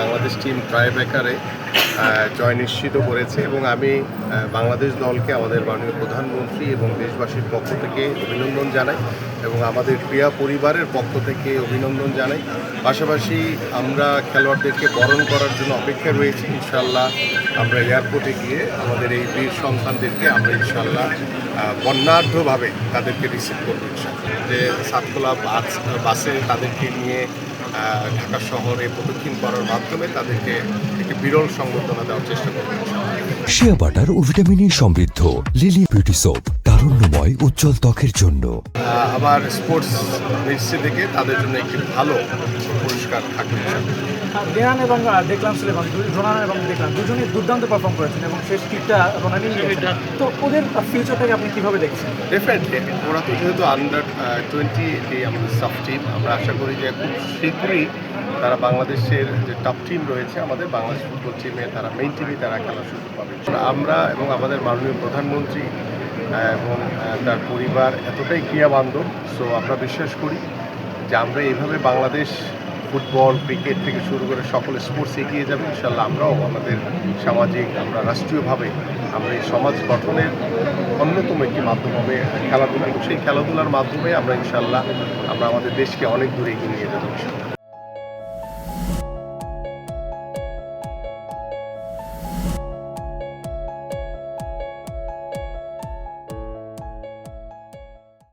Bangladesh team ট্রাইব্রেকারে জয় নিশ্চিত করেছে এবং আমি বাংলাদেশ দলকে আমাদের মাননীয় প্রধানমন্ত্রী এবং দেশবাসীর পক্ষ থেকে অভিনন্দন জানাই এবং আমাদের ক্রীড়া পরিবারের পক্ষ থেকে অভিনন্দন জানাই। পাশাপাশি আমরা খেলোয়াড়দেরকে বরণ করার জন্য অপেক্ষায় রয়েছি। ইনশাআল্লাহ আমরা এয়ারপোর্টে গিয়ে আমাদের এই বীর সন্তানদেরকে আমরা ইনশাআল্লাহ বর্ণাঢ্যভাবে তাদেরকে রিসিভ করবো। যে সাতকোলা বাসে তাদেরকে নিয়ে ঢাকা শহরে প্রদক্ষিণ করার মাধ্যমে তাদেরকে একটি বিরল সংবর্ধনা দেওয়ার চেষ্টা করবো। শিয়া বাটার ও ভিটামিন সমৃদ্ধ লিলি বিউটি সোপ, তারুণ্যময় উজ্জ্বল ত্বকের জন্য। আবার স্পোর্টস মিনিস্ট্রি থেকে তাদের জন্য একটি ভালো পুরস্কার থাকবে। রেহান এবং দেখলাম সুলেমান, রোনান এবং দেখলাম দুজনেই দুর্দান্ত পারফর্ম করেছেন এবং শেষ কিকটা রোনানি নিয়েছেন। তো ওদের ফিউচারটাকে আপনি কীভাবে দেখছেন? ডেফিনেটলি ওরা তো যেহেতু আন্ডার 20 আমাদের সাব টিম, আমরা আশা করি যে খুব শীঘ্রই তারা বাংলাদেশের যে টপ টিম রয়েছে আমাদের বাংলাদেশ ফুটবল টিমে তারা মেইন টিমে তারা খেলার সুযোগ পাবে। আমরা এবং আমাদের মাননীয় প্রধানমন্ত্রী এবং তার পরিবার এতটাই ক্রিয়াবান্ধব, সো আমরা বিশ্বাস করি যে আমরা এইভাবে বাংলাদেশ ফুটবল ক্রিকেট থেকে শুরু করে সকল স্পোর্টস এগিয়ে যাবে। ইনশাল্লাহ আমরাও আমাদের সামাজিক আমরা রাষ্ট্রীয়ভাবে আমরা এই সমাজ গঠনের অন্যতম একটি মাধ্যম হবে খেলাধুলা এবং সেই খেলাধুলার মাধ্যমে আমরা ইনশাল্লাহ আমরা আমাদের দেশকে অনেক দূরে এগিয়ে নিয়ে যাবো।